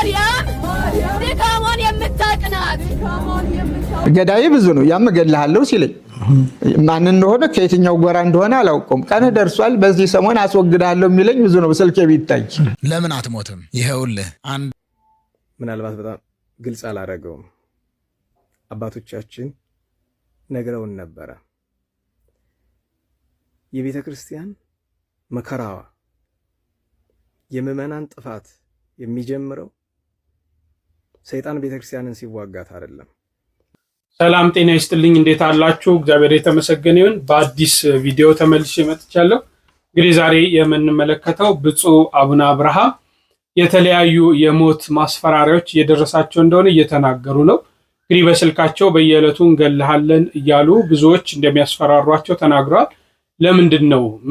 ማርያም ድካሞን የምታቅናት ገዳይ ብዙ ነው። ያም እገልሃለሁ ሲለኝ ማን እንደሆነ ከየትኛው ጎራ እንደሆነ አላውቅም። ቀን ደርሷል፣ በዚህ ሰሞን አስወግዳለሁ የሚለኝ ብዙ ነው። ስልኬ ቢታይ ለምን አትሞትም? ይሄውልህ ምናልባት በጣም ግልጽ አላደረገውም። አባቶቻችን ነግረውን ነበረ። የቤተ ክርስቲያን መከራዋ የምዕመናን ጥፋት የሚጀምረው ሰይጣን ቤተ ክርስቲያንን ሲዋጋት አይደለም። ሰላም ጤና ይስጥልኝ። እንዴት አላችሁ? እግዚአብሔር የተመሰገነ ይሁን። በአዲስ ቪዲዮ ተመልሼ መጥቻለሁ። እንግዲህ ዛሬ የምንመለከተው ብፁዕ አቡነ አብርሃም የተለያዩ የሞት ማስፈራሪያዎች እየደረሳቸው እንደሆነ እየተናገሩ ነው። እንግዲህ በስልካቸው በየዕለቱ እንገልሃለን እያሉ ብዙዎች እንደሚያስፈራሯቸው ተናግረዋል።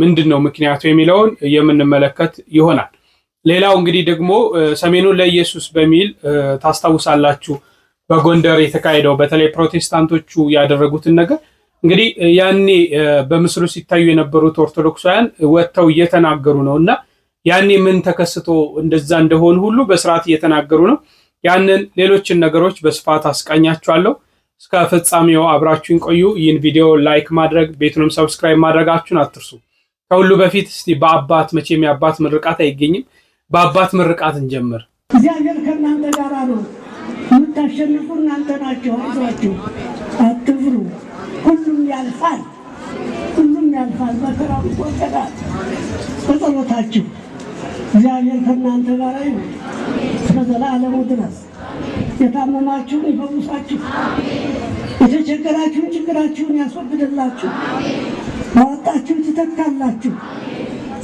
ምንድነው ምክንያቱ የሚለውን የምንመለከት ይሆናል። ሌላው እንግዲህ ደግሞ ሰሜኑን ለኢየሱስ በሚል ታስታውሳላችሁ በጎንደር የተካሄደው በተለይ ፕሮቴስታንቶቹ ያደረጉትን ነገር እንግዲህ ያኔ በምስሉ ሲታዩ የነበሩት ኦርቶዶክሳውያን ወጥተው እየተናገሩ ነውና ያኔ ምን ተከስቶ እንደዛ እንደሆነ ሁሉ በስርዓት እየተናገሩ ነው። ያንን ሌሎችን ነገሮች በስፋት አስቃኛችኋለሁ። እስከ ፍጻሜው አብራችሁን ቆዩ። ይህን ቪዲዮ ላይክ ማድረግ ቤቱንም ሰብስክራይብ ማድረጋችሁን አትርሱ። ከሁሉ በፊት እስቲ በአባት መቼም የአባት ምርቃት አይገኝም፣ በአባት ምርቃት እንጀምር። እግዚአብሔር ከእናንተ ጋር ነው። የምታሸንፉ እናንተ ናችሁ። አይዟችሁ፣ አትፍሩ። ሁሉም ያልፋል፣ መከራው ይወገዳል። በጸሎታችሁ እግዚአብሔር ከእናንተ ጋር ነው እስከ ዘላለሙ ድረስ። የታመማችሁን ይፈውሳችሁ፣ የተቸገራችሁን ችግራችሁን ያስወግድላችሁ፣ ባወጣችሁ ትተካላችሁ፣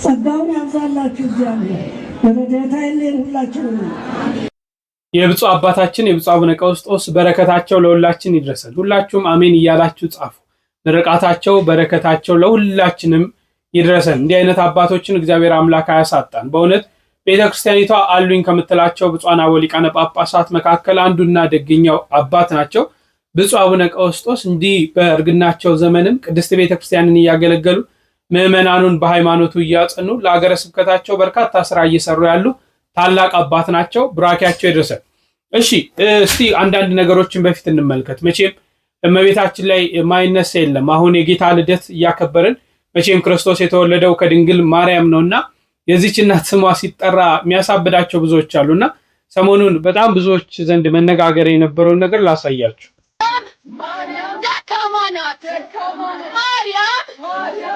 ጸጋውን ያብዛላችሁ። እግዚአብሔር በረድኤቱ አይለየን ሁላችንም። የብፁዕ አባታችን የብፁዕ አቡነ ቀውስጦስ በረከታቸው ለሁላችን ይድረሰን። ሁላችሁም አሜን እያላችሁ ጻፉ። ምርቃታቸው በረከታቸው ለሁላችንም ይድረሰን። እንዲህ አይነት አባቶችን እግዚአብሔር አምላክ አያሳጣን። በእውነት ቤተክርስቲያኒቷ አሉኝ ከምትላቸው ብፁዓን አበው ሊቃነ ጳጳሳት መካከል አንዱና ደገኛው አባት ናቸው። ብፁዕ አቡነ ቀውስጦስ እንዲህ በእርግናቸው ዘመንም ቅድስት ቤተክርስቲያንን እያገለገሉ ምዕመናኑን በሃይማኖቱ እያጸኑ ለሀገረ ስብከታቸው በርካታ ስራ እየሰሩ ያሉ ታላቅ አባት ናቸው። ብራኪያቸው ይድረሰን። እሺ እስቲ አንዳንድ ነገሮችን በፊት እንመልከት። መቼም እመቤታችን ላይ ማይነሳ የለም። አሁን የጌታ ልደት እያከበርን መቼም ክርስቶስ የተወለደው ከድንግል ማርያም ነውና የዚህች እናት ስሟ ሲጠራ የሚያሳብዳቸው ብዙዎች አሉና ሰሞኑን በጣም ብዙዎች ዘንድ መነጋገር የነበረውን ነገር ላሳያችሁ። ማርያም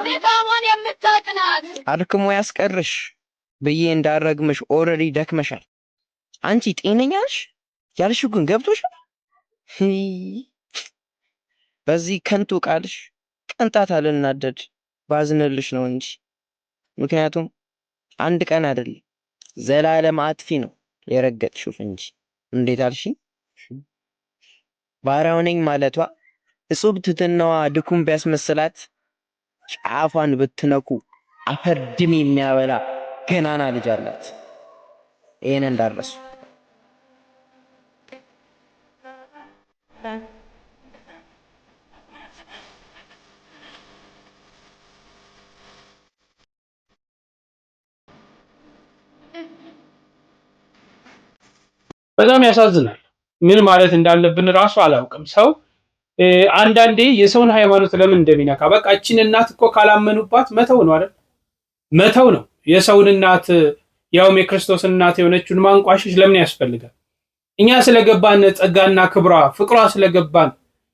ድካሞን የምታቅናት አድክሞ ያስቀርሽ ብዬ እንዳረግምሽ ኦልሬዲ ደክመሻል። አንቺ ጤነኛ ነሽ ያልሽው ግን ገብቶሻል። በዚህ ከንቱ ቃልሽ ቅንጣት አልናደድ ባዝንልሽ ነው እንጂ ምክንያቱም አንድ ቀን አይደለም ዘላለም አጥፊ ነው የረገጥሽው እንጂ። እንዴት አልሽ? ባሪያው ነኝ ማለቷ እጹብ ትሕትናዋ ድኩም ቢያስመስላት ጫፏን ብትነኩ አፈርድም የሚያበላ ገናና ልጅ አላት። ይሄን እንዳረሱ በጣም ያሳዝናል። ምን ማለት እንዳለብን ራሱ አላውቅም። ሰው አንዳንዴ የሰውን ሃይማኖት ለምን እንደሚነካ በቃ እቺን እናት እኮ ካላመኑባት መተው ነው አይደል? መተው ነው። የሰውን እናት ያውም የክርስቶስ እናት የሆነችውን ማንቋሸሽ ለምን ያስፈልጋል? እኛ ስለገባን ጸጋና ክብሯ ፍቅሯ ስለገባን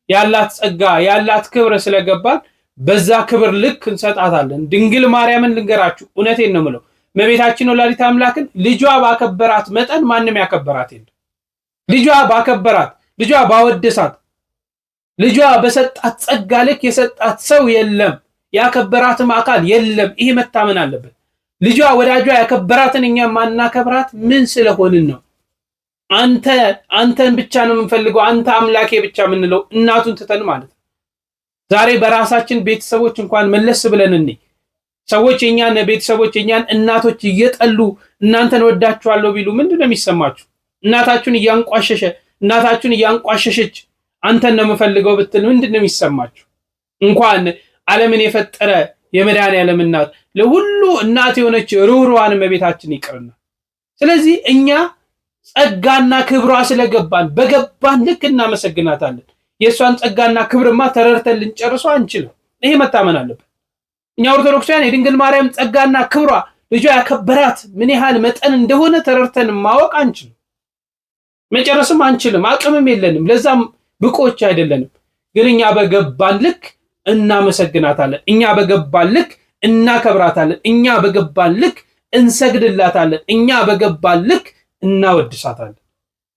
ያላት ጸጋ ያላት ክብር ስለገባን በዛ ክብር ልክ እንሰጣታለን። ድንግል ማርያምን ልንገራችሁ፣ እውነቴን ነው የምለው፣ እመቤታችን ወላዲተ አምላክን ልጇ ባከበራት መጠን ማንም ያከበራት የለም። ልጇ ባከበራት፣ ልጇ ባወደሳት፣ ልጇ በሰጣት ጸጋ ልክ የሰጣት ሰው የለም፣ ያከበራትም አካል የለም። ይሄ መታመን አለበት። ልጇ ወዳጇ ያከበራትን እኛ ማናከብራት ምን ስለሆንን ነው? አንተን ብቻ ነው የምንፈልገው፣ አንተ አምላኬ ብቻ የምንለው እናቱን ትተን ማለት ነው። ዛሬ በራሳችን ቤተሰቦች እንኳን መለስ ብለን እንይ። ሰዎች የኛን ቤተሰቦች የኛን እናቶች እየጠሉ እናንተን ወዳችኋለሁ ቢሉ ምንድነው የሚሰማችሁ? እናታችሁን እያንቋሸሸ እናታችሁን እያንቋሸሸች አንተን ነው የምፈልገው ብትል ምንድነው የሚሰማችሁ? እንኳን ዓለምን የፈጠረ የመድኃኒዓለም እናት ለሁሉ እናት የሆነች ሩህሩሃን እመቤታችን ይቅርና። ስለዚህ እኛ ጸጋና ክብሯ ስለገባን በገባን ልክ እናመሰግናታለን። የእሷን ጸጋና ክብርማ ተረድተን ልንጨርሰው አንችልም። ይሄ መታመን አለበት። እኛ ኦርቶዶክሳውያን የድንግል ማርያም ጸጋና ክብሯ ልጇ ያከበራት ምን ያህል መጠን እንደሆነ ተረድተን ማወቅ አንችልም፣ መጨረስም አንችልም፣ አቅምም የለንም፣ ለዛም ብቆች አይደለንም። ግን እኛ በገባን ልክ እናመሰግናታለን፣ እኛ በገባን ልክ እናከብራታለን፣ እኛ በገባን ልክ እንሰግድላታለን፣ እኛ በገባን ልክ እናወድሳታለን።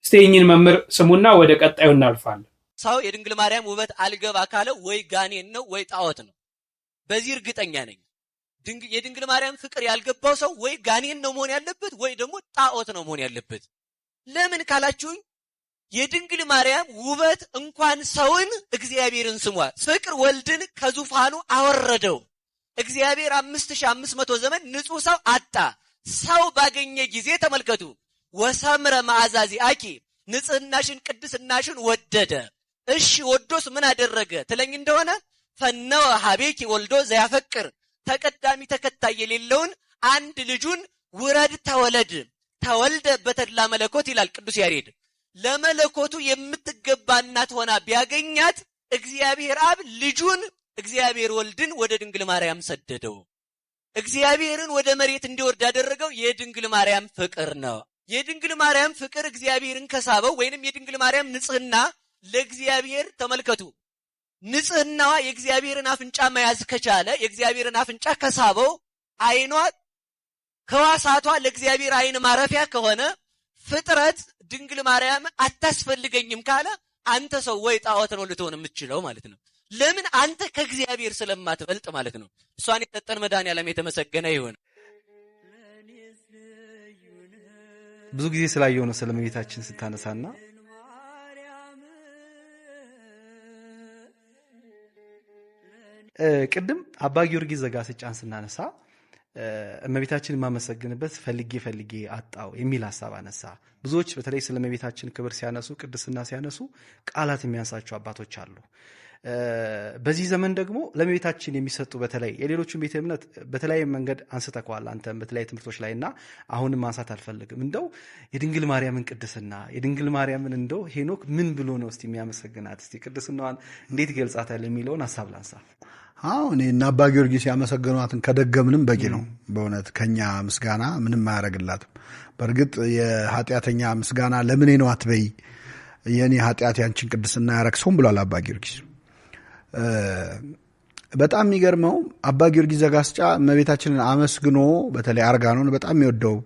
እስቲ እኚህን መምህር ስሙና ወደ ቀጣዩ እናልፋለን። ሰው የድንግል ማርያም ውበት አልገባ ካለ ወይ ጋኔን ነው ወይ ጣዖት ነው። በዚህ እርግጠኛ ነኝ። የድንግል ማርያም ፍቅር ያልገባው ሰው ወይ ጋኔን ነው መሆን ያለበት ወይ ደግሞ ጣዖት ነው መሆን ያለበት። ለምን ካላችሁኝ የድንግል ማርያም ውበት እንኳን ሰውን እግዚአብሔርን ስሟ ፍቅር ወልድን ከዙፋኑ አወረደው። እግዚአብሔር 5500 ዘመን ንጹህ ሰው አጣ። ሰው ባገኘ ጊዜ ተመልከቱ፣ ወሰምረ ማዕዛዚ አኪ ንጽህናሽን ቅድስናሽን ወደደ። እሺ ወዶስ ምን አደረገ ትለኝ እንደሆነ ፈነወ ሀቤኪ ወልዶ ዘያፈቅር ተቀዳሚ ተከታይ የሌለውን አንድ ልጁን ውረድ ተወለድ ተወልደ በተድላ መለኮት ይላል ቅዱስ ያሬድ። ለመለኮቱ የምትገባ እናት ሆና ቢያገኛት እግዚአብሔር አብ ልጁን እግዚአብሔር ወልድን ወደ ድንግል ማርያም ሰደደው። እግዚአብሔርን ወደ መሬት እንዲወርድ ያደረገው የድንግል ማርያም ፍቅር ነው። የድንግል ማርያም ፍቅር እግዚአብሔርን ከሳበው ወይንም የድንግል ማርያም ንጽህና ለእግዚአብሔር ተመልከቱ፣ ንጽህናዋ የእግዚአብሔርን አፍንጫ መያዝ ከቻለ የእግዚአብሔርን አፍንጫ ከሳበው አይኗ ከዋሳቷ ለእግዚአብሔር አይን ማረፊያ ከሆነ ፍጥረት ድንግል ማርያም አታስፈልገኝም ካለ አንተ ሰው ወይ ጣዖት ነው ልትሆን የምትችለው ማለት ነው። ለምን አንተ ከእግዚአብሔር ስለማትበልጥ ማለት ነው። እሷን የሰጠን መድኃኒዓለም የተመሰገነ ይሁን። ብዙ ጊዜ ስላየው ነው ስለመቤታችን ስታነሳና ቅድም አባ ጊዮርጊስ ዘጋስጫን ስናነሳ እመቤታችን የማመሰግንበት ፈልጌ አጣው የሚል ሐሳብ አነሳ። ብዙዎች በተለይ ስለ እመቤታችን ክብር ሲያነሱ ቅድስና ሲያነሱ ቃላት የሚያንሳቸው አባቶች አሉ። በዚህ ዘመን ደግሞ ለእመቤታችን የሚሰጡ በተለይ የሌሎቹን ቤተ እምነት በተለያየ መንገድ አንስተከዋል አንተም በተለያየ ትምህርቶች ላይና አሁንም ማንሳት አልፈልግም። እንደው የድንግል ማርያምን ቅድስና የድንግል ማርያምን እንደው ሄኖክ ምን ብሎ ነው እስቲ የሚያመሰግናት እስቲ ቅድስናዋን እንዴት ይገልጻታል የሚለውን ሐሳብ ላንሳ። እኔ እና አባ ጊዮርጊስ ያመሰገኗትን ከደገምንም በቂ ነው። በእውነት ከኛ ምስጋና ምንም አያደርግላትም። በእርግጥ የኃጢአተኛ ምስጋና ለምኔ ነው አትበይ፣ የኔ ኃጢአት ያንቺን ቅድስና ያረክሰውም ብሏል አባ ጊዮርጊስ። በጣም የሚገርመው አባ ጊዮርጊስ ዘጋስጫ እመቤታችንን አመስግኖ በተለይ አርጋኖን በጣም የሚወደው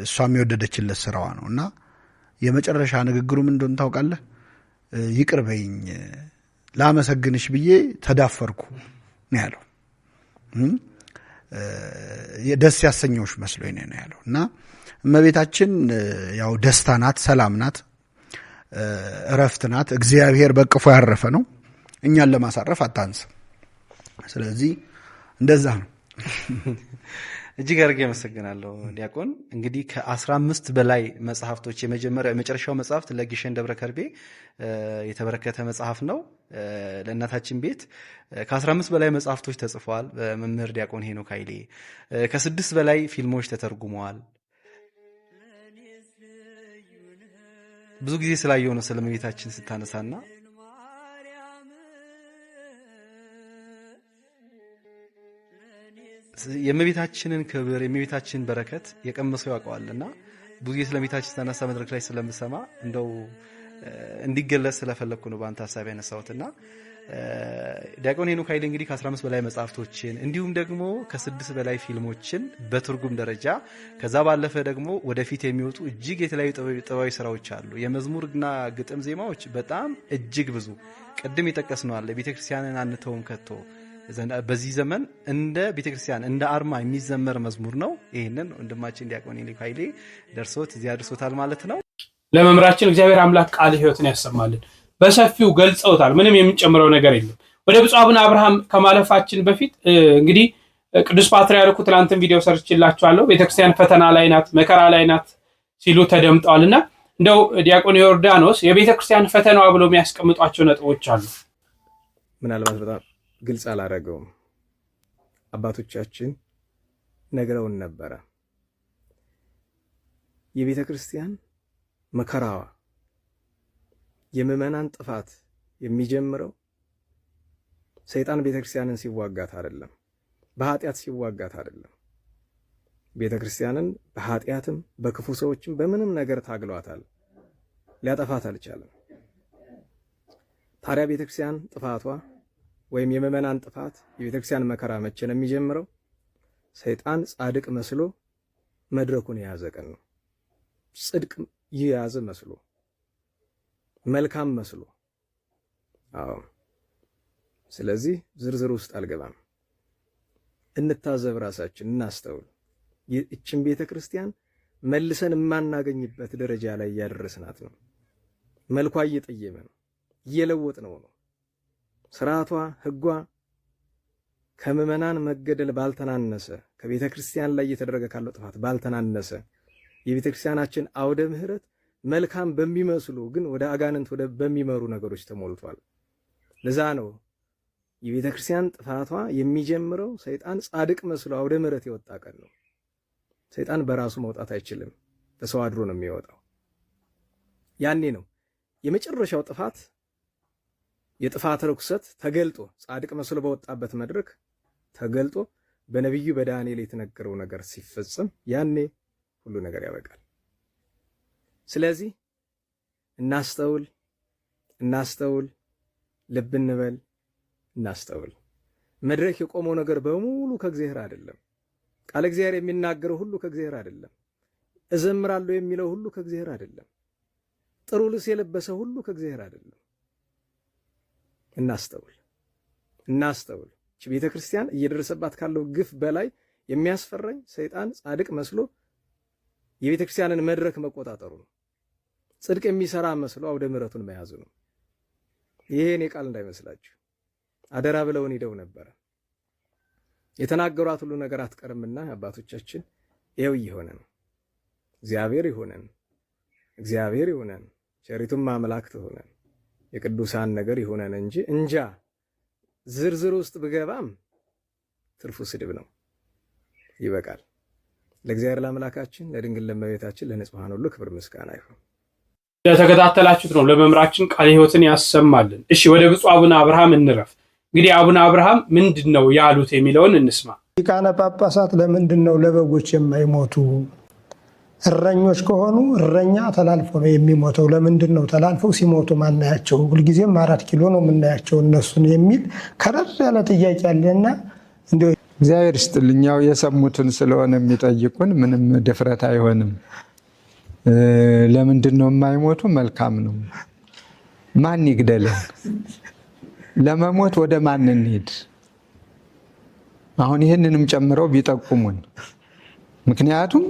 እሷ የሚወደደችለት ስራዋ ነው እና የመጨረሻ ንግግሩ ምን እንደሆነ ታውቃለህ? ይቅር በይኝ ላመሰግንሽ ብዬ ተዳፈርኩ ነው ያለው። ደስ ያሰኘውሽ መስሎኝ ነው ያለው። እና እመቤታችን ያው ደስታ ናት፣ ሰላም ናት፣ እረፍት ናት። እግዚአብሔር በቅፎ ያረፈ ነው። እኛን ለማሳረፍ አታንስ። ስለዚህ እንደዛ ነው። እጅግ አድርጌ አመሰግናለሁ ዲያቆን። እንግዲህ ከ15 በላይ መጽሐፍቶች የመጨረሻው መጽሐፍት ለግሸን ደብረ ከርቤ የተበረከተ መጽሐፍ ነው። ለእናታችን ቤት ከ15 በላይ መጽሐፍቶች ተጽፈዋል በመምህር ዲያቆን ሄኖክ ኃይሌ። ከ6 በላይ ፊልሞች ተተርጉመዋል። ብዙ ጊዜ ስላየው ነው ስለእመቤታችን ስታነሳና የእመቤታችንን ክብር የእመቤታችንን በረከት የቀመሰው ያውቀዋልና ብዙ ጊዜ ስለእመቤታችን ስታነሳ መድረክ ላይ ስለምሰማ እንደው እንዲገለጽ ስለፈለኩ ነው በአንተ ሐሳብ ያነሳሁትና ዲያቆን ሄኖክ ኃይሌ እንግዲህ ከ15 በላይ መጽሐፍቶችን እንዲሁም ደግሞ ከ6 በላይ ፊልሞችን በትርጉም ደረጃ ከዛ ባለፈ ደግሞ ወደፊት የሚወጡ እጅግ የተለያዩ ጥበባዊ ስራዎች አሉ። የመዝሙርና ግጥም ዜማዎች በጣም እጅግ ብዙ ቅድም የጠቀስነው አለ። ቤተክርስቲያንን አንተውም ከቶ በዚህ ዘመን እንደ ቤተክርስቲያን እንደ አርማ የሚዘመር መዝሙር ነው። ይሄንን ወንድማችን ዲያቆን ሄኖክ ኃይሌ ደርሶት እዚያ አድርሶታል ማለት ነው። ለመምራችን እግዚአብሔር አምላክ ቃል ሕይወትን ያሰማልን። በሰፊው ገልጸውታል። ምንም የምንጨምረው ነገር የለም። ወደ ብፁዕ አቡነ አብርሃም ከማለፋችን በፊት እንግዲህ ቅዱስ ፓትርያርኩ ትናንትን ቪዲዮ ሰርችላችኋለሁ። ቤተክርስቲያን ፈተና ላይ ናት፣ መከራ ላይ ናት ሲሉ ተደምጠዋልና እንደው ዲያቆን ዮርዳኖስ የቤተክርስቲያን ፈተናዋ ብሎ የሚያስቀምጧቸው ነጥቦች አሉ። ምናልባት በጣም ግልጽ አላረገውም። አባቶቻችን ነግረውን ነበረ። የቤተ ክርስቲያን መከራዋ የምዕመናን ጥፋት የሚጀምረው ሰይጣን ቤተ ክርስቲያንን ሲዋጋት አይደለም፣ በኃጢአት ሲዋጋት አይደለም። ቤተ ክርስቲያንን በኃጢአትም በክፉ ሰዎችም በምንም ነገር ታግሏታል፣ ሊያጠፋት አልቻለም። ታዲያ ቤተ ክርስቲያን ጥፋቷ ወይም የምዕመናን ጥፋት የቤተ ክርስቲያን መከራ መቼ ነው የሚጀምረው? ሰይጣን ጻድቅ መስሎ መድረኩን የያዘ ቀን ነው። ጽድቅ የያዘ መስሎ መልካም መስሎ። አዎ። ስለዚህ ዝርዝር ውስጥ አልገባም። እንታዘብ፣ ራሳችን እናስተውል። ይህችን ቤተ ክርስቲያን መልሰን የማናገኝበት ደረጃ ላይ እያደረስናት ነው። መልኳ እየጠየመ ነው፣ እየለወጥ ነው። ስርዓቷ፣ ህጓ ከምዕመናን መገደል ባልተናነሰ፣ ከቤተ ክርስቲያን ላይ እየተደረገ ካለው ጥፋት ባልተናነሰ የቤተ ክርስቲያናችን አውደ ምህረት መልካም በሚመስሉ ግን ወደ አጋንንት ወደ በሚመሩ ነገሮች ተሞልቷል። ለዛ ነው የቤተ ክርስቲያን ጥፋቷ የሚጀምረው ሰይጣን ጻድቅ መስሎ አውደ ምህረት የወጣ ቀን ነው። ሰይጣን በራሱ መውጣት አይችልም፣ በሰው አድሮ ነው የሚወጣው። ያኔ ነው የመጨረሻው ጥፋት፣ የጥፋት ርኩሰት ተገልጦ ጻድቅ መስሎ በወጣበት መድረክ ተገልጦ በነቢዩ በዳንኤል የተነገረው ነገር ሲፈጸም ያኔ ሁሉ ነገር ያበቃል። ስለዚህ እናስተውል፣ ልብ እንበል፣ እናስተውል። መድረክ የቆመው ነገር በሙሉ ከእግዚአብሔር አይደለም። ቃለ እግዚአብሔር የሚናገረው ሁሉ ከእግዚአብሔር አይደለም። እዘምራለሁ የሚለው ሁሉ ከእግዚአብሔር አይደለም። ጥሩ ልብስ የለበሰ ሁሉ ከእግዚአብሔር አይደለም። እናስተውል። ቤተ ክርስቲያን እየደረሰባት ካለው ግፍ በላይ የሚያስፈራኝ ሰይጣን ጻድቅ መስሎ የቤተ ክርስቲያንን መድረክ መቆጣጠሩ ነው። ጽድቅ የሚሰራ መስሎ አውደ ምሕረቱን መያዙ ነው። ይሄ እኔ ቃል እንዳይመስላችሁ፣ አደራ ብለውን ሄደው ነበረ። የተናገሯት ሁሉ ነገር አትቀርምና አባቶቻችን ይኸው እየሆነ ነው። እግዚአብሔር ይሁነን፣ ቸሪቱም አምላክ ትሆነን፣ የቅዱሳን ነገር ይሁነን እንጃ ዝርዝር ውስጥ ብገባም ትርፉ ስድብ ነው። ይበቃል። ለእግዚአብሔር ለአምላካችን ለድንግል ለእመቤታችን ለንጹሐን ሁሉ ክብር ምስጋና ይሁን። ለተከታተላችሁት ነው። ለመምራችን ቃለ ሕይወትን ያሰማልን። እሺ ወደ ብፁዕ አቡነ አብርሃም እንረፍ። እንግዲህ አቡነ አብርሃም ምንድን ነው ያሉት የሚለውን እንስማ። ሊቃነ ጳጳሳት ለምንድን ነው ለበጎች የማይሞቱ? እረኞች ከሆኑ እረኛ ተላልፎ ነው የሚሞተው። ለምንድን ነው ተላልፈው ሲሞቱ ማናያቸው? ሁልጊዜም 4 ኪሎ ነው የምናያቸው እነሱን የሚል ከረር ያለ ጥያቄ አለና እንዲሁ እግዚአብሔር ይስጥልኝ። ያው የሰሙትን ስለሆነ የሚጠይቁን ምንም ድፍረት አይሆንም። ለምንድን ነው የማይሞቱ? መልካም ነው። ማን ይግደልን? ለመሞት ወደ ማን እንሂድ? አሁን ይህንንም ጨምረው ቢጠቁሙን። ምክንያቱም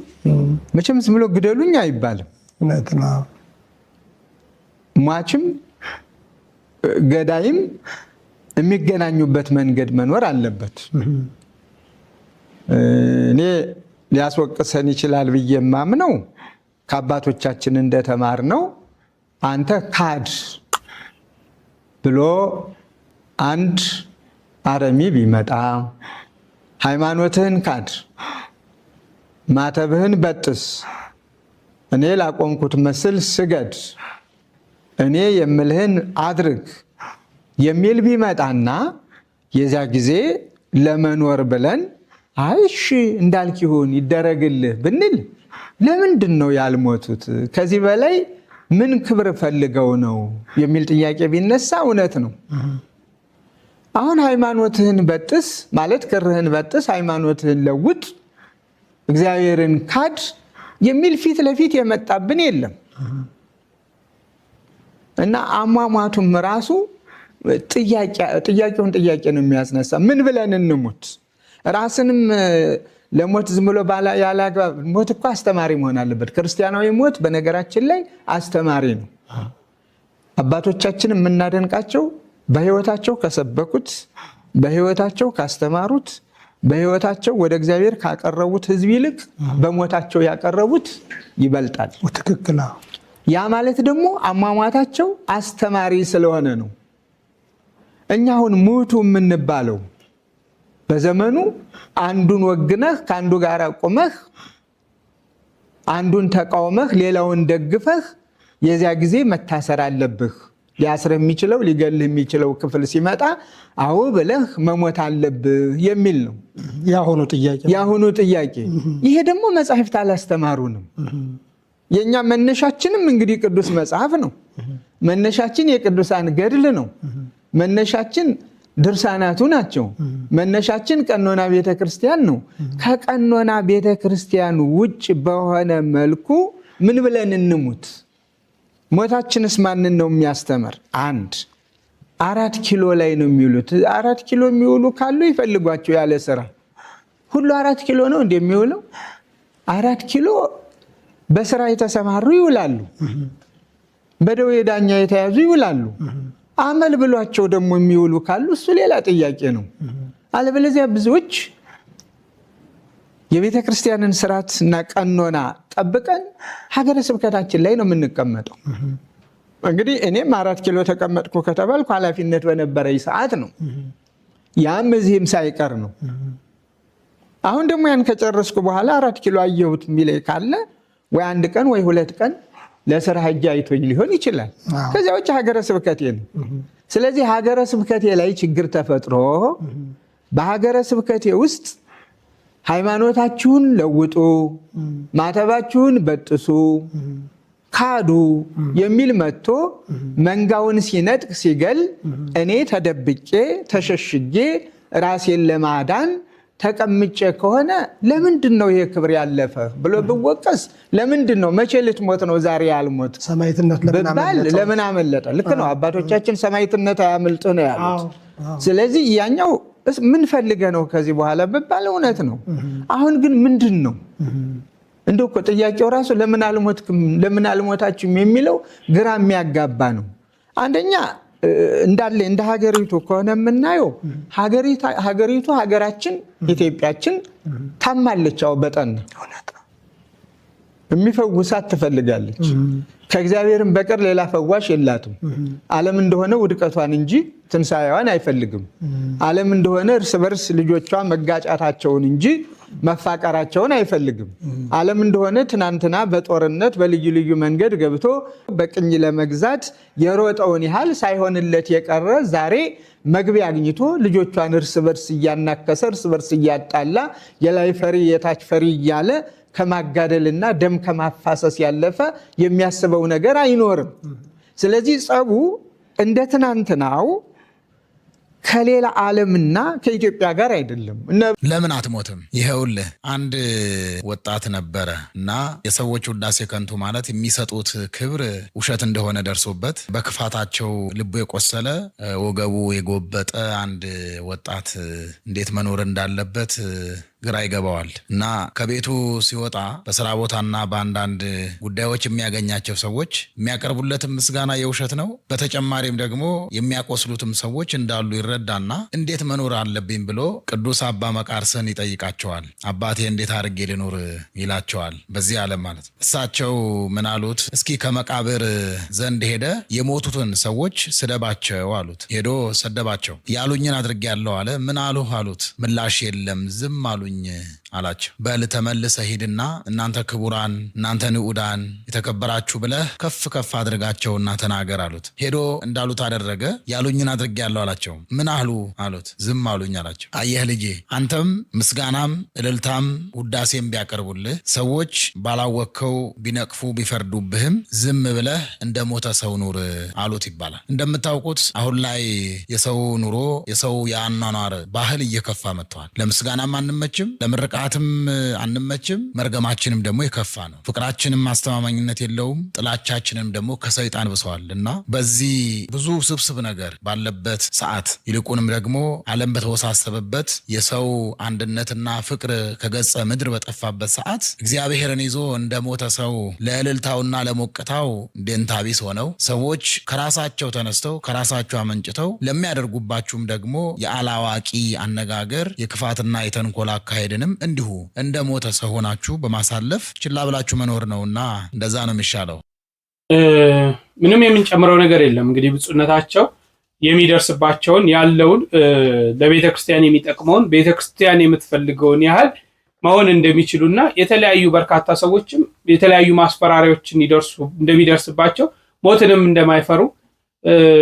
መቼም ዝም ብሎ ግደሉኝ አይባልም። ሟችም ገዳይም የሚገናኙበት መንገድ መኖር አለበት። እኔ ሊያስወቅሰን ይችላል ብዬ የማምነው ከአባቶቻችን እንደተማርነው አንተ ካድ ብሎ አንድ አረሚ ቢመጣ ሃይማኖትህን ካድ፣ ማተብህን በጥስ፣ እኔ ላቆምኩት መስል ስገድ፣ እኔ የምልህን አድርግ የሚል ቢመጣና የዚያ ጊዜ ለመኖር ብለን አይሽ እንዳልክ ይሁን ይደረግልህ ብንል ለምንድን ነው ያልሞቱት? ከዚህ በላይ ምን ክብር ፈልገው ነው የሚል ጥያቄ ቢነሳ እውነት ነው። አሁን ሃይማኖትህን በጥስ ማለት ክርህን በጥስ፣ ሃይማኖትህን ለውጥ፣ እግዚአብሔርን ካድ የሚል ፊት ለፊት የመጣብን የለም እና አሟሟቱም ራሱ ጥያቄውን ጥያቄ ነው የሚያስነሳ። ምን ብለን እንሙት? ራስንም ለሞት ዝም ብሎ ያላግባብ ሞት እኮ አስተማሪ መሆን አለበት። ክርስቲያናዊ ሞት በነገራችን ላይ አስተማሪ ነው። አባቶቻችን የምናደንቃቸው በሕይወታቸው ከሰበኩት፣ በሕይወታቸው ካስተማሩት፣ በሕይወታቸው ወደ እግዚአብሔር ካቀረቡት ሕዝብ ይልቅ በሞታቸው ያቀረቡት ይበልጣል። ትክክል። ያ ማለት ደግሞ አሟሟታቸው አስተማሪ ስለሆነ ነው። እኛ አሁን ሙቱ የምንባለው በዘመኑ አንዱን ወግነህ ከአንዱ ጋር ቆመህ አንዱን ተቃውመህ ሌላውን ደግፈህ የዚያ ጊዜ መታሰር አለብህ። ሊያስር የሚችለው ሊገልህ የሚችለው ክፍል ሲመጣ አዎ ብለህ መሞት አለብህ የሚል ነው ያሁኑ ጥያቄ። ይሄ ደግሞ መጻሕፍት አላስተማሩንም። የኛ መነሻችንም እንግዲህ ቅዱስ መጽሐፍ ነው። መነሻችን የቅዱሳን ገድል ነው። መነሻችን ድርሳናቱ ናቸው። መነሻችን ቀኖና ቤተክርስቲያን ነው። ከቀኖና ቤተክርስቲያን ውጭ በሆነ መልኩ ምን ብለን እንሙት? ሞታችንስ ማንን ነው የሚያስተምር? 4 ኪሎ ላይ ነው የሚውሉት። 4 ኪሎ የሚውሉ ካሉ ይፈልጓቸው ያለ ስራ። ሁሉ 4 ኪሎ ነው እንደሚውለው? 4 ኪሎ በስራ የተሰማሩ ይውላሉ። በደዌ ዳኛ የተያዙ ይውላሉ። አመል ብሏቸው ደግሞ የሚውሉ ካሉ እሱ ሌላ ጥያቄ ነው። አለበለዚያ ብዙዎች የቤተ ክርስቲያንን ስርዓት እና ቀኖና ጠብቀን ሀገረ ስብከታችን ላይ ነው የምንቀመጠው። እንግዲህ እኔም 4 ኪሎ ተቀመጥኩ ከተባልኩ ኃላፊነት በነበረኝ ሰዓት ነው። ያም እዚህም ሳይቀር ነው። አሁን ደግሞ ያን ከጨረስኩ በኋላ 4 ኪሎ አየሁት የሚለኝ ካለ ወይ 1 ቀን ወይ 2 ቀን ለስራ ሄጄ አይቶኝ ሊሆን ይችላል። ከዚያ ውጭ ሀገረ ስብከቴ ነው። ስለዚህ ሀገረ ስብከቴ ላይ ችግር ተፈጥሮ በሀገረ ስብከቴ ውስጥ ሃይማኖታችሁን ለውጡ፣ ማተባችሁን በጥሱ፣ ካዱ የሚል መጥቶ መንጋውን ሲነጥቅ ሲገል እኔ ተደብቄ ተሸሽጌ ራሴን ለማዳን ተቀምጬ ከሆነ ለምንድን ነው ይሄ ክብር ያለፈ ብሎ ብወቀስ ለምንድን ነው? መቼ ልትሞት ነው ዛሬ ያልሞት? ሰማዕትነት ለምን አመለጠ? ልክ ነው። አባቶቻችን ሰማዕትነት አያመልጥ ነው ያሉት። ስለዚህ ያኛው ምን ፈልገ ነው ከዚህ በኋላ በባለ እውነት ነው። አሁን ግን ምንድን ነው እንደው እኮ ጥያቄው ራሱ ለምን አልሞታችሁም የሚለው ግራ የሚያጋባ ነው። አንደኛ እንዳለ እንደ ሀገሪቱ ከሆነ የምናየው ሀገሪቱ ሀገራችን ኢትዮጵያችን ታማለች። አው በጠና የሚፈውሳት ትፈልጋለች። ከእግዚአብሔርም በቀር ሌላ ፈዋሽ የላትም። ዓለም እንደሆነ ውድቀቷን እንጂ ትንሣኤዋን አይፈልግም። ዓለም እንደሆነ እርስ በርስ ልጆቿ መጋጫታቸውን እንጂ መፋቀራቸውን አይፈልግም። ዓለም እንደሆነ ትናንትና በጦርነት በልዩ ልዩ መንገድ ገብቶ በቅኝ ለመግዛት የሮጠውን ያህል ሳይሆንለት የቀረ ዛሬ መግቢያ አግኝቶ ልጆቿን እርስ በርስ እያናከሰ እርስ በርስ እያጣላ የላይ ፈሪ የታች ፈሪ እያለ ከማጋደልና ደም ከማፋሰስ ያለፈ የሚያስበው ነገር አይኖርም። ስለዚህ ጸቡ እንደ ትናንትናው ከሌላ ዓለምና ከኢትዮጵያ ጋር አይደለም። ለምን አትሞትም? ይሄውልህ አንድ ወጣት ነበረ እና የሰዎች ውዳሴ ከንቱ ማለት የሚሰጡት ክብር ውሸት እንደሆነ ደርሶበት በክፋታቸው ልቡ የቆሰለ ወገቡ የጎበጠ አንድ ወጣት እንዴት መኖር እንዳለበት ግራ ይገባዋል እና ከቤቱ ሲወጣ በስራ ቦታና በአንዳንድ ጉዳዮች የሚያገኛቸው ሰዎች የሚያቀርቡለትም ምስጋና የውሸት ነው። በተጨማሪም ደግሞ የሚያቆስሉትም ሰዎች እንዳሉ ይረዳና እንዴት መኖር አለብኝ ብሎ ቅዱስ አባ መቃርስን ይጠይቃቸዋል። አባቴ እንዴት አድርጌ ልኖር ይላቸዋል። በዚህ ዓለም ማለት እሳቸው ምን አሉት? እስኪ ከመቃብር ዘንድ ሄደ የሞቱትን ሰዎች ስደባቸው አሉት። ሄዶ ሰደባቸው። ያሉኝን አድርጌያለሁ አለ። ምን አሉህ አሉት። ምላሽ የለም ዝም አሉኝ አላቸው። በል ተመልሰህ ሂድና እናንተ ክቡራን እናንተ ንዑዳን የተከበራችሁ ብለህ ከፍ ከፍ አድርጋቸውና ተናገር አሉት። ሄዶ እንዳሉት አደረገ። ያሉኝን አድርጌያለሁ አላቸው። ምን አሉ አሉት። ዝም አሉኝ አላቸው። አየህ ልጄ፣ አንተም ምስጋናም እልልታም ውዳሴም ቢያቀርቡልህ ሰዎች ባላወቅከው ቢነቅፉ ቢፈርዱብህም ዝም ብለህ እንደ ሞተ ሰው ኑር አሉት ይባላል። እንደምታውቁት አሁን ላይ የሰው ኑሮ የሰው የአኗኗር ባህል እየከፋ መጥተዋል። ለምስጋናም አንመችም፣ ለምርቃትም አንመችም። መርገማችንም ደግሞ የከፋ ነው። ፍቅራችንም አስተማማኝነት የለውም። ጥላቻችንም ደግሞ ከሰይጣን ብሰዋል እና በዚህ ብዙ ስብስብ ነገር ባለበት ሰዓት ይልቁንም ደግሞ ዓለም በተወሳሰበበት የሰው አንድነትና ፍቅር ከገጸ ምድር በጠፋበት ሰዓት እግዚአብሔርን ይዞ እንደ ሞተ ሰው ለእልልታውና ለሞቅታው ደንታቢስ ሆነው ሰዎች ከራሳቸው ተነስተው ከራሳቸው አመንጭተው ለሚያደርጉባችሁም ደግሞ የአላዋቂ አነጋገር የክፋትና የተንኮል አካሄድንም እንዲሁ እንደ ሞተ ሰው ሆናችሁ በማሳለፍ ችላ ብላችሁ መኖር ነውና እንደዛ ነው የሚሻለው። ምንም የምንጨምረው ነገር የለም። እንግዲህ ብፁዕነታቸው የሚደርስባቸውን ያለውን ለቤተ ክርስቲያን የሚጠቅመውን ቤተ ክርስቲያን የምትፈልገውን ያህል መሆን እንደሚችሉና የተለያዩ በርካታ ሰዎችም የተለያዩ ማስፈራሪያዎችን እንደሚደርስባቸው ሞትንም እንደማይፈሩ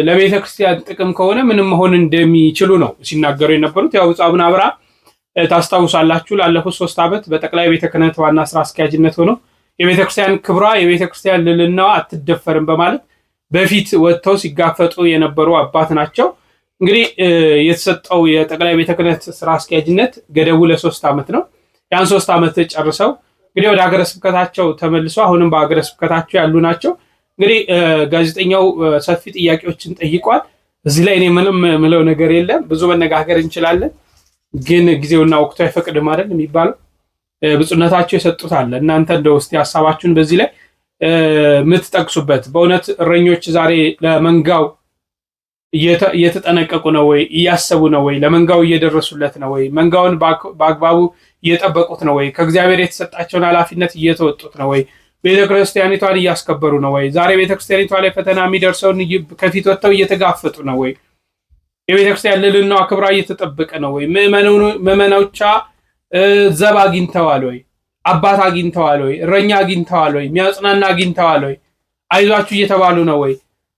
ለቤተ ክርስቲያን ጥቅም ከሆነ ምንም መሆን እንደሚችሉ ነው ሲናገሩ የነበሩት። ያው አቡነ አብርሃም ታስታውሳላችሁ ላለፉት 3 ዓመት በጠቅላይ ቤተ ክህነት ዋና ስራ አስኪያጅነት ሆነው የቤተ ክርስቲያን ክብሯ የቤተ ክርስቲያን ልዕልናዋ አትደፈርም በማለት በፊት ወጥተው ሲጋፈጡ የነበሩ አባት ናቸው። እንግዲህ የተሰጠው የጠቅላይ ቤተ ክህነት ስራ አስኪያጅነት ገደቡ ለ3 ዓመት ነው። ያን 3 ዓመት ጨርሰው እንግዲህ ወደ ሀገረ ስብከታቸው ተመልሰው አሁንም በሀገረ ስብከታቸው ያሉ ናቸው። እንግዲህ ጋዜጠኛው ሰፊ ጥያቄዎችን ጠይቋል። እዚህ ላይ እኔ ምንም ምለው ነገር የለም። ብዙ መነጋገር እንችላለን፣ ግን ጊዜውና ወቅቱ አይፈቅድም አይደል የሚባለው። ብፁዕነታቸው የሰጡት አለ። እናንተ እንደው እስቲ ሐሳባችሁን በዚህ ላይ የምትጠቅሱበት። በእውነት እረኞች ዛሬ ለመንጋው እየተጠነቀቁ ነው ወይ? እያሰቡ ነው ወይ? ለመንጋው እየደረሱለት ነው ወይ? መንጋውን በአግባቡ እየጠበቁት ነው ወይ? ከእግዚአብሔር የተሰጣቸውን ኃላፊነት እየተወጡት ነው ወይ? ቤተክርስቲያኒቷን እያስከበሩ ነው ወይ? ዛሬ ቤተክርስቲያኒቷ ላይ ፈተና የሚደርሰውን ከፊት ወጥተው እየተጋፈጡ ነው ወይ? የቤተክርስቲያን ልዕልናዋ ክብራ እየተጠበቀ ነው ወይ? ምዕመናኖቿ ዘብ አግኝተዋል ወይ? አባት አግኝተዋል ወይ? እረኛ አግኝተዋል ወይ? የሚያጽናና አግኝተዋል ወይ? አይዟችሁ እየተባሉ ነው ወይ?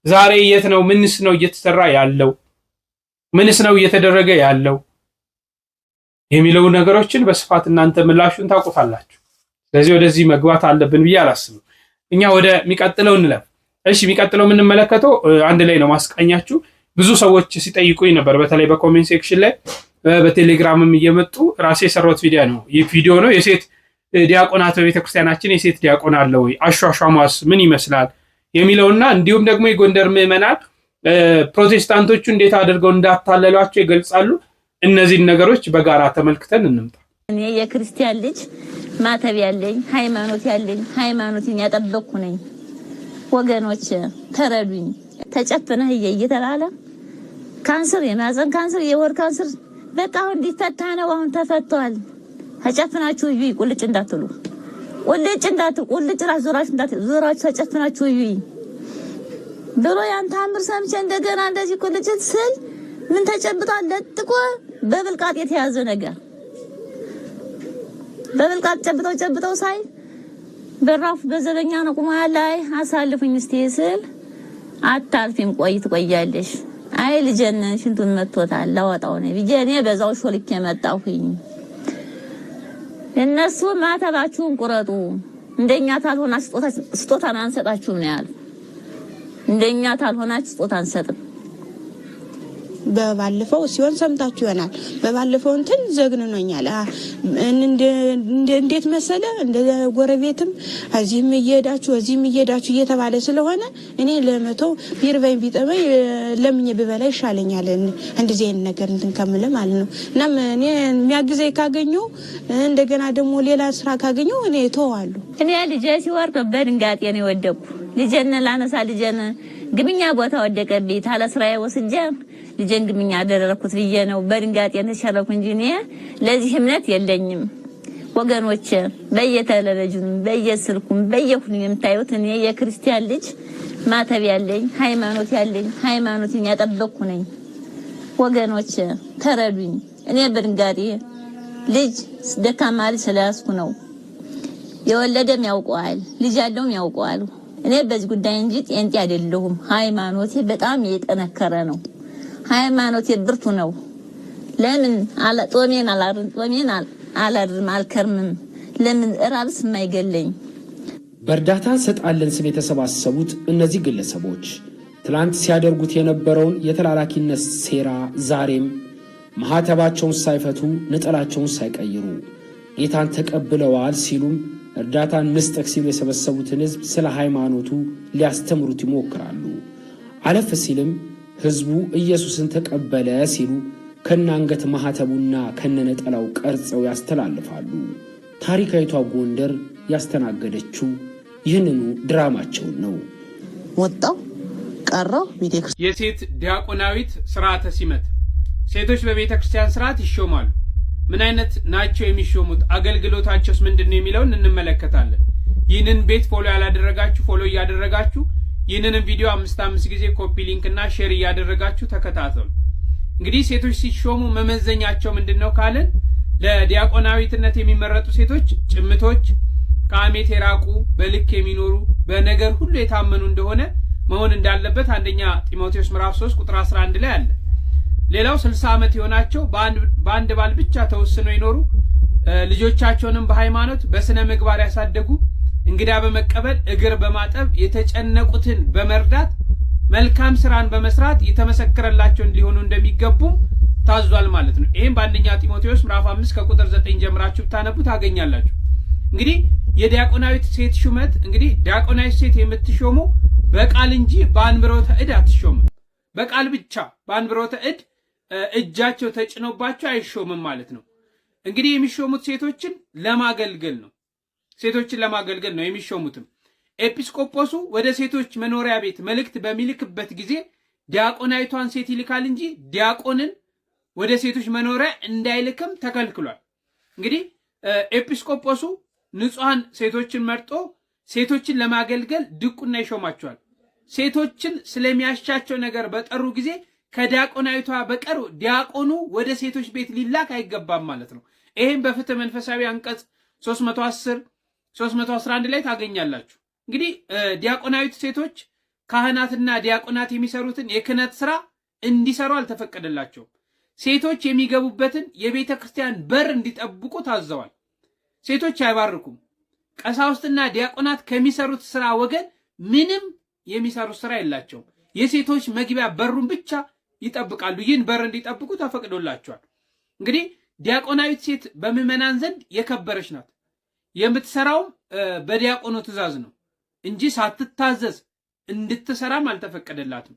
ዛሬ የት ነው? ምንስ ነው እየተሰራ ያለው? ምንስ ነው እየተደረገ ያለው የሚለው ነገሮችን በስፋት እናንተ ምላሹን ታውቁታላችሁ። ስለዚህ ወደዚህ መግባት አለብን ብዬ አላስብም። እኛ ወደ ሚቀጥለው እንለፍ። እሺ፣ የሚቀጥለው የምንመለከተው አንድ ላይ ነው ማስቃኛችሁ። ብዙ ሰዎች ሲጠይቁኝ ነበር፣ በተለይ በኮሜንት ሴክሽን ላይ በቴሌግራምም እየመጡ ራሴ የሰራሁት ቪዲዮ ነው። ይህ ቪዲዮ ነው የሴት ዲያቆናት በቤተክርስቲያናችን የሴት ዲያቆን አለ ወይ? አሿሿሟስ ምን ይመስላል የሚለውና እንዲሁም ደግሞ የጎንደር ምዕመናን ፕሮቴስታንቶቹ እንዴት አድርገው እንዳታለሏቸው ይገልጻሉ። እነዚህን ነገሮች በጋራ ተመልክተን እንምጣ። እኔ የክርስቲያን ልጅ ማተብ ያለኝ ሃይማኖት ያለኝ ሃይማኖትን ያጠበቅኩ ነኝ። ወገኖች ተረዱኝ። ተጨፍነህ እየተባለ ካንሰር፣ የማህፀን ካንሰር፣ የሆድ ካንሰር በቃ አሁን ሊፈታ ነው። አሁን ተፈቷል። ተጨፍናችሁ እዩ፣ ቁልጭ እንዳትሉ፣ ቁልጭ እንዳትሉ፣ ቁልጭ ዞራችሁ እንዳትሉ፣ ዞራችሁ ተጨፍናችሁ እዩ ብሎ ያን ታምር ሰምቼ እንደገና እንደዚህ ቁልጭ ስል ምን ተጨብጧል? ለጥቆ በብልቃጥ የተያዘ ነገር በብልቃጥ ጨብጠው ሳይ በራፍ በዘበኛ ነው ቁማ ላይ አሳልፉኝ እስቲ ስል አታልፊም፣ ቆይ ትቆያለሽ። አይ ልጄን ሽንቱን መጥቶታል ላወጣው ነው ብዬ እኔ በዛው ሾልኬ መጣሁኝ። እነሱ ማተባችሁን ቁረጡ፣ እንደኛ ታልሆናችሁ ስጦታን አንሰጣችሁም ነው ያሉ። እንደኛ ታልሆናችሁ ስጦታ አንሰጥም። በባለፈው ሲሆን ሰምታችሁ ይሆናል። በባለፈው እንትን ዘግንኖኛል። እንዴት መሰለ እንደ ጎረቤትም እዚህም እየሄዳችሁ እየተባለ ስለሆነ እኔ ለመተው ቢርበኝ ቢጠበኝ ለምኜ ብበላ ይሻለኛል። እንደዚህ አይነት ነገር እንትን ከምለ ማለት ነው። እናም እኔ የሚያግዘኝ ካገኘው እንደገና ደግሞ ሌላ ስራ ካገኘው እኔ እተዋለሁ። እኔ ልጄ ሲወርድ በድንጋጤ ነው የወደቅኩ። ልጄን ላነሳ ልጄን ግብኛ ቦታ ወደቀብኝ። ታለ ስራዬ ወስጄ ልጄን ግብኛ አደረኩት ብዬ ነው በድንጋጤ ተሸረኩ እንጂ እኔ ለዚህ እምነት የለኝም። ወገኖች በየቴሌቪዥኑ በየስልኩም በየሁሉ የምታዩት እኔ የክርስቲያን ልጅ ማተብ ያለኝ ሃይማኖትን ያጠበቅኩ ነኝ። ወገኖች ተረዱኝ። እኔ በድንጋጤ ልጅ ደካማ ልጅ ስለያዝኩ ነው። የወለደም ያውቀዋል፣ ልጅ ያለውም ያውቀዋል። እኔ በዚህ ጉዳይ እንጂ ጤንጤ አይደለሁም። ሃይማኖቴ በጣም የጠነከረ ነው። ሃይማኖቴ ብርቱ ነው። ለምን ጦሜን አላድርም አልከርምም? ለምን ራብስ የማይገለኝ? በእርዳታ ሰጣለን ስም የተሰባሰቡት እነዚህ ግለሰቦች ትላንት ሲያደርጉት የነበረውን የተላላኪነት ሴራ ዛሬም ማህተባቸውን ሳይፈቱ ነጠላቸውን ሳይቀይሩ ጌታን ተቀብለዋል ሲሉም እርዳታን መስጠት ሲሉ የሰበሰቡትን ህዝብ ስለ ሃይማኖቱ ሊያስተምሩት ይሞክራሉ። አለፍ ሲልም ህዝቡ ኢየሱስን ተቀበለ ሲሉ ከናንገት ማህተቡና ከነነጠላው ቀርጸው ያስተላልፋሉ። ታሪካዊቷ ጎንደር ያስተናገደችው ይህንኑ ድራማቸውን ነው። ወጣው ቀረው ቤተክርስቲያን የሴት ዲያቆናዊት ሥርዓተ ሲመት ሴቶች በቤተክርስቲያን ሥርዓት ይሾማሉ። ምን አይነት ናቸው የሚሾሙት? አገልግሎታቸውስ ምንድነው የሚለውን እንመለከታለን። ይህንን ቤት ፎሎ ያላደረጋችሁ ፎሎ እያደረጋችሁ ይህንን ቪዲዮ 5 ጊዜ ኮፒ ሊንክ እና ሼር እያደረጋችሁ ተከታተሉ። እንግዲህ ሴቶች ሲሾሙ መመዘኛቸው ምንድነው ካለን ለዲያቆናዊትነት የሚመረጡ ሴቶች ጭምቶች፣ ከአሜት የራቁ፣ በልክ የሚኖሩ፣ በነገር ሁሉ የታመኑ እንደሆነ መሆን እንዳለበት አንደኛ ጢሞቴዎስ ምዕራፍ 3 ቁጥር 11 ላይ አለ። ሌላው 60 ዓመት የሆናቸው በአንድ ባል ብቻ ተወስነው ይኖሩ፣ ልጆቻቸውንም በሃይማኖት በስነ ምግባር ያሳደጉ፣ እንግዳ በመቀበል እግር በማጠብ የተጨነቁትን በመርዳት መልካም ስራን በመስራት የተመሰከረላቸው እንዲሆኑ እንደሚገቡም ታዟል ማለት ነው። ይሄም በአንደኛ ጢሞቴዎስ ምዕራፍ 5 ከቁጥር 9 ጀምራችሁ ብታነቡ ታገኛላችሁ። እንግዲህ የዲያቆናዊት ሴት ሹመት እንግዲህ ዲያቆናዊት ሴት የምትሾሙ በቃል እንጂ በአንብሮተ እድ አትሾምም። በቃል ብቻ በአንብሮተ እድ እጃቸው ተጭኖባቸው አይሾምም ማለት ነው። እንግዲህ የሚሾሙት ሴቶችን ለማገልገል ነው። ሴቶችን ለማገልገል ነው የሚሾሙትም። ኤጲስቆጶሱ ወደ ሴቶች መኖሪያ ቤት መልእክት በሚልክበት ጊዜ ዲያቆናዊቷን ሴት ይልካል እንጂ ዲያቆንን ወደ ሴቶች መኖሪያ እንዳይልክም ተከልክሏል። እንግዲህ ኤጲስቆጶሱ ንጹሐን ሴቶችን መርጦ ሴቶችን ለማገልገል ድቁና ይሾማቸዋል። ሴቶችን ስለሚያሻቸው ነገር በጠሩ ጊዜ ከዲያቆናዊቷ በቀር ዲያቆኑ ወደ ሴቶች ቤት ሊላክ አይገባም ማለት ነው። ይህም በፍትህ መንፈሳዊ አንቀጽ 310 311 ላይ ታገኛላችሁ። እንግዲህ ዲያቆናዊት ሴቶች ካህናትና ዲያቆናት የሚሰሩትን የክህነት ስራ እንዲሰሩ አልተፈቀደላቸውም። ሴቶች የሚገቡበትን የቤተ ክርስቲያን በር እንዲጠብቁ ታዘዋል። ሴቶች አይባርኩም። ቀሳውስትና ዲያቆናት ከሚሰሩት ስራ ወገን ምንም የሚሰሩት ስራ የላቸውም። የሴቶች መግቢያ በሩን ብቻ ይጠብቃሉ። ይህን በር እንዲጠብቁ ተፈቅዶላቸዋል። እንግዲህ ዲያቆናዊት ሴት በምዕመናን ዘንድ የከበረች ናት። የምትሰራውም በዲያቆኑ ትእዛዝ ነው እንጂ ሳትታዘዝ እንድትሰራም አልተፈቀደላትም።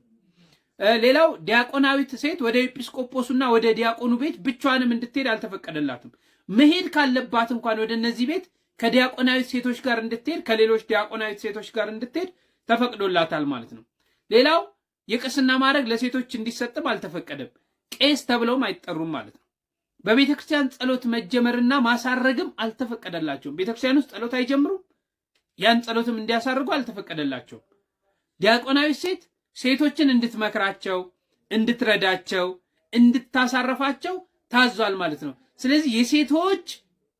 ሌላው ዲያቆናዊት ሴት ወደ ኤጲስቆጶሱና ወደ ዲያቆኑ ቤት ብቻዋንም እንድትሄድ አልተፈቀደላትም። መሄድ ካለባት እንኳን ወደ እነዚህ ቤት ከዲያቆናዊት ሴቶች ጋር እንድትሄድ፣ ከሌሎች ዲያቆናዊት ሴቶች ጋር እንድትሄድ ተፈቅዶላታል ማለት ነው። ሌላው የቅስና ማዕረግ ለሴቶች እንዲሰጥም አልተፈቀደም። ቄስ ተብለውም አይጠሩም ማለት ነው። በቤተ ክርስቲያን ጸሎት መጀመርና ማሳረግም አልተፈቀደላቸውም። ቤተ ክርስቲያን ውስጥ ጸሎት አይጀምሩም። ያን ጸሎትም እንዲያሳርጉ አልተፈቀደላቸውም። ዲያቆናዊት ሴት ሴቶችን እንድትመክራቸው፣ እንድትረዳቸው፣ እንድታሳረፋቸው ታዟል ማለት ነው። ስለዚህ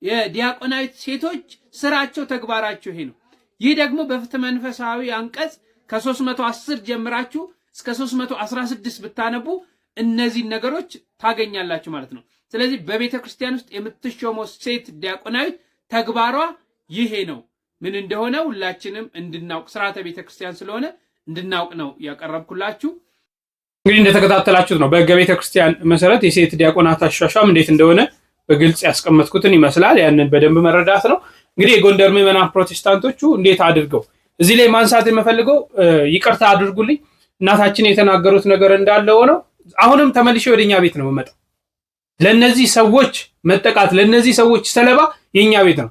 የዲያቆናዊት ሴቶች ስራቸው፣ ተግባራቸው ይሄ ነው። ይህ ደግሞ በፍትህ መንፈሳዊ አንቀጽ ከ310 ጀምራችሁ እስከ 316 ብታነቡ እነዚህን ነገሮች ታገኛላችሁ ማለት ነው። ስለዚህ በቤተ ክርስቲያን ውስጥ የምትሾመው ሴት ዲያቆናዊት ተግባሯ ይሄ ነው። ምን እንደሆነ ሁላችንም እንድናውቅ ስርዓተ ቤተ ክርስቲያን ስለሆነ እንድናውቅ ነው ያቀረብኩላችሁ። እንግዲህ እንደተከታተላችሁት ነው በሕገ ቤተ ክርስቲያን መሰረት የሴት ዲያቆናት አሿሿም እንዴት እንደሆነ በግልጽ ያስቀመጥኩትን ይመስላል። ያንን በደንብ መረዳት ነው። እንግዲህ የጎንደር ምዕመናን ፕሮቴስታንቶቹ እንዴት አድርገው እዚህ ላይ ማንሳት የምፈልገው ይቅርታ አድርጉልኝ፣ እናታችን የተናገሩት ነገር እንዳለ ሆነው አሁንም ተመልሼ ወደኛ ቤት ነው የምመጣው። ለነዚህ ሰዎች መጠቃት፣ ለነዚህ ሰዎች ሰለባ የኛ ቤት ነው።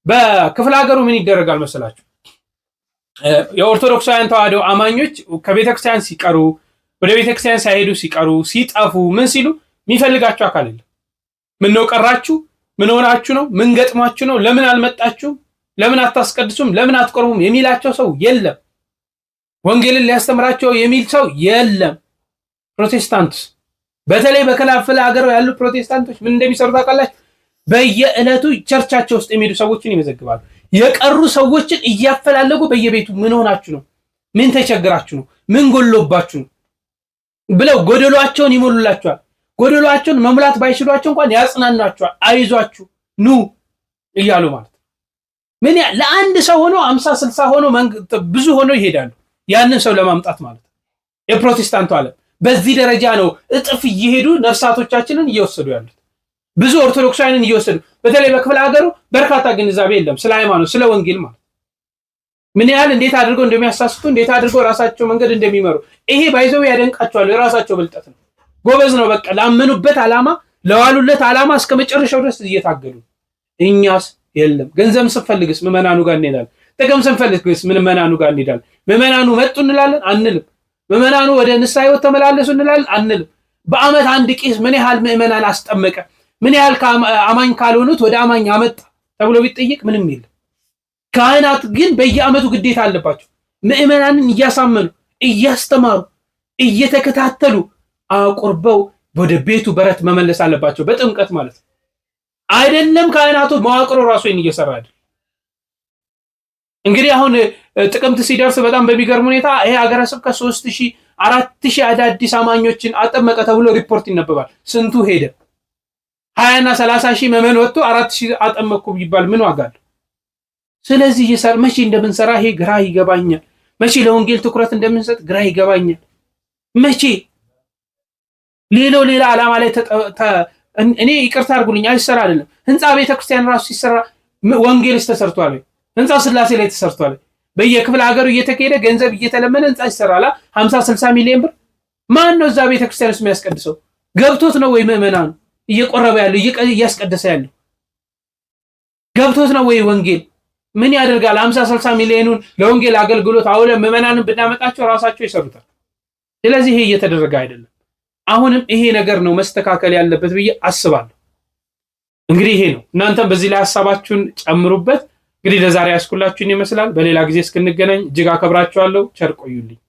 በክፍለ ሀገሩ ምን ይደረጋል መሰላችሁ? የኦርቶዶክሳውያን ተዋህዶ አማኞች ከቤተክርስቲያን ሲቀሩ፣ ወደ ቤተክርስቲያን ሳይሄዱ ሲቀሩ፣ ሲጠፉ፣ ምን ሲሉ የሚፈልጋቸው አካል የለም። ምን ነው ቀራችሁ? ምን ሆናችሁ ነው? ምን ገጥሟችሁ ነው? ለምን አልመጣችሁም? ለምን አታስቀድሱም? ለምን አትቆርቡም? የሚላቸው ሰው የለም። ወንጌልን ሊያስተምራቸው የሚል ሰው የለም። ፕሮቴስታንትስ በተለይ በክፍለ ሀገር ያሉ ፕሮቴስታንቶች ምን እንደሚሰሩ ታውቃላችሁ? በየዕለቱ ቸርቻቸው ውስጥ የሚሄዱ ሰዎችን ይመዘግባሉ። የቀሩ ሰዎችን እያፈላለጉ በየቤቱ ምን ሆናችሁ ነው? ምን ተቸግራችሁ ነው? ምን ጎሎባችሁ ነው ብለው ጎደሏቸውን ይሞሉላቸዋል። ጎደሏቸውን መሙላት ባይችሏቸው እንኳን ያጽናናቸዋል። አይዟችሁ ኑ እያሉ ማለት ምን ለአንድ ሰው ሆኖ 50 60 ሆኖ ብዙ ሆኖ ይሄዳሉ። ያንን ሰው ለማምጣት ማለት የፕሮቴስታንቱ ዓለም በዚህ ደረጃ ነው እጥፍ እየሄዱ ነፍሳቶቻችንን እየወሰዱ ያሉት። ብዙ ኦርቶዶክሳውያንን እየወሰዱ በተለይ በክፍለ ሀገሩ በርካታ ግንዛቤ የለም ስለ ሃይማኖት፣ ስለ ወንጌል ማለት ምን ያህል እንዴት አድርገው እንደሚያሳስቱ፣ እንዴት አድርገው ራሳቸው መንገድ እንደሚመሩ ይሄ ባይዘው ያደንቃቸዋል። የራሳቸው ብልጠት ነው። ጎበዝ ነው። በቃ ላመኑበት ዓላማ ለዋሉለት ዓላማ እስከ መጨረሻው ድረስ እየታገሉ። እኛስ የለም። ገንዘብ ስንፈልግስ ምዕመናኑ ጋር እንሄዳለን። ጥቅም ስንፈልግስ ምዕመናኑ ጋር እንሄዳለን። ምዕመናኑ መጡ እንላለን አንልም። ምዕመናኑ ወደ ንስሐ ሕይወት ተመላለሱ እንላለን አንልም። በአመት አንድ ቄስ ምን ያህል ምዕመናን አስጠመቀ፣ ምን ያህል አማኝ ካልሆኑት ወደ አማኝ አመጣ ተብሎ ቢጠየቅ ምንም የለም። ካህናት ግን በየአመቱ ግዴታ አለባቸው። ምዕመናንን እያሳመኑ እያስተማሩ እየተከታተሉ አቁርበው ወደ ቤቱ በረት መመለስ አለባቸው። በጥምቀት ማለት ነው። አይደለም ካህናቱ መዋቅሩ ራሱ እየሰራ አይደል። እንግዲህ አሁን ጥቅምት ሲደርስ በጣም በሚገርም ሁኔታ ይሄ ሀገረ ስብከት 3000 4000 አዳዲስ አማኞችን አጠመቀ ተብሎ ሪፖርት ይነበባል። ስንቱ ሄደ? 20 እና 30 ሺህ መመን ወጥቶ 4000 አጠመቁ ቢባል ምን ዋጋ አለው? ስለዚህ መቼ እንደምንሰራ ይሄ ግራ ይገባኛል። መቼ ለወንጌል ትኩረት እንደምንሰጥ ግራ ይገባኛል። መቼ ሌላ ዓላማ ላይ እኔ ይቅርታ አድርጉልኝ አይሰራ አይደለም ህንጻ ቤተክርስቲያን ራሱ ሲሰራ ወንጌልስ ተሰርቷል? ህንጻ ስላሴ ላይ ተሰርቷል? በየክፍለ ሀገሩ እየተካሄደ ገንዘብ እየተለመነ ህንጻ ይሰራል። 50-60 ሚሊዮን ብር ማን ነው እዛ ቤተክርስቲያን ውስጥ የሚያስቀድሰው? ገብቶት ነው ወይ ምዕመናኑ እየቆረበ ያለው እያስቀደሰ ያለው ገብቶት ነው ወይ? ወንጌል ምን ያደርጋል? 50-60 ሚሊዮኑን ለወንጌል አገልግሎት አውለ ምዕመናንን ብናመጣቸው ራሳቸው ይሰሩታል። ስለዚህ ይሄ እየተደረገ አይደለም። አሁንም ይሄ ነገር ነው መስተካከል ያለበት ብዬ አስባለሁ። እንግዲህ ይሄ ነው። እናንተም በዚህ ላይ ሐሳባችሁን ጨምሩበት። እንግዲህ ለዛሬ ያስኩላችሁን ይመስላል። በሌላ ጊዜ እስክንገናኝ እጅግ አከብራችኋለሁ። ቸር ቆዩልኝ።